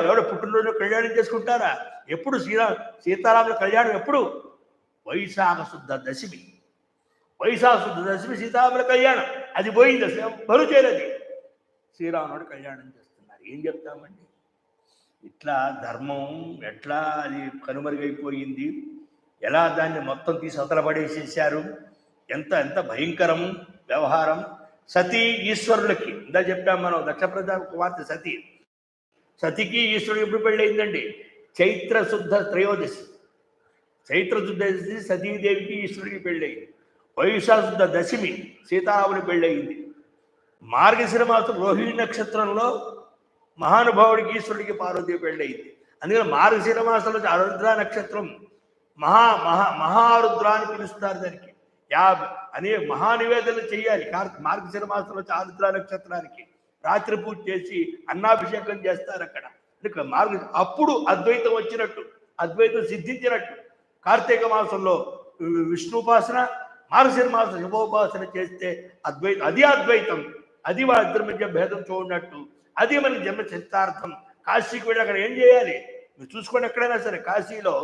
ఎవడు పుట్టినరోజు కళ్యాణం చేసుకుంటారా? ఎప్పుడు సీతారాముల కళ్యాణం ఎప్పుడు? వైశాఖ శుద్ధ దశమి. వైశాఖ శుద్ధ దశమి సీతారాముల కళ్యాణం. అది పోయింది, అసలు ఎవ్వరూ చేయలేదు. శ్రీరాముడు కళ్యాణం చేస్తున్నారు. ఏం చెప్తామండి? ఇట్లా ధర్మం ఎట్లా అది కనుమరుగైపోయింది, ఎలా దాన్ని మొత్తం తీసి అవతలపడేసేసారు. ఎంత ఎంత భయంకరం వ్యవహారం. సతీ ఈశ్వరులకి ఇందా చెప్పాం మనం, దక్ష ప్రజా కుమార్తె సతీ. సతికి ఈశ్వరుడు ఎప్పుడు పెళ్ళయిందండి? చైత్ర శుద్ధ త్రయోదశి. చైత్ర శుద్ధ దశి సతీదేవికి ఈశ్వరుడికి పెళ్ళయింది. వైశాఖ శుద్ధ దశమి సీతారాముని పెళ్ళయింది. మార్గశిర మాసం రోహిణి నక్షత్రంలో మహానుభావుడికి ఈశ్వరుడికి పార్వతీ పెళ్ళయింది. అందుకని మార్గశిర మాసంలో ఆరుద్ర నక్షత్రం మహారుద్ర అని పిలుస్తారు. దానికి అనేక మహానివేదనలు చేయాలి. మార్గశిర మాసంలో ఆరుద్ర నక్షత్రానికి రాత్రి పూజ చేసి అన్నాభిషేకం చేస్తారు అక్కడ. అప్పుడు అద్వైతం వచ్చినట్టు, అద్వైతం సిద్ధించినట్టు. కార్తీక మాసంలో విష్ణుపాసన, మార్గశిర మాసం శివోపాసన చేస్తే అద్వైతం, అది అద్వైతం. అది వాళ్ళిద్దరి మధ్య భేదం చూడనట్టు. అది మన జన్మ చరితార్థం. కాశీకి వెళ్ళి అక్కడ ఏం చేయాలి? మీరు చూసుకోండి, ఎక్కడైనా సరే కాశీలో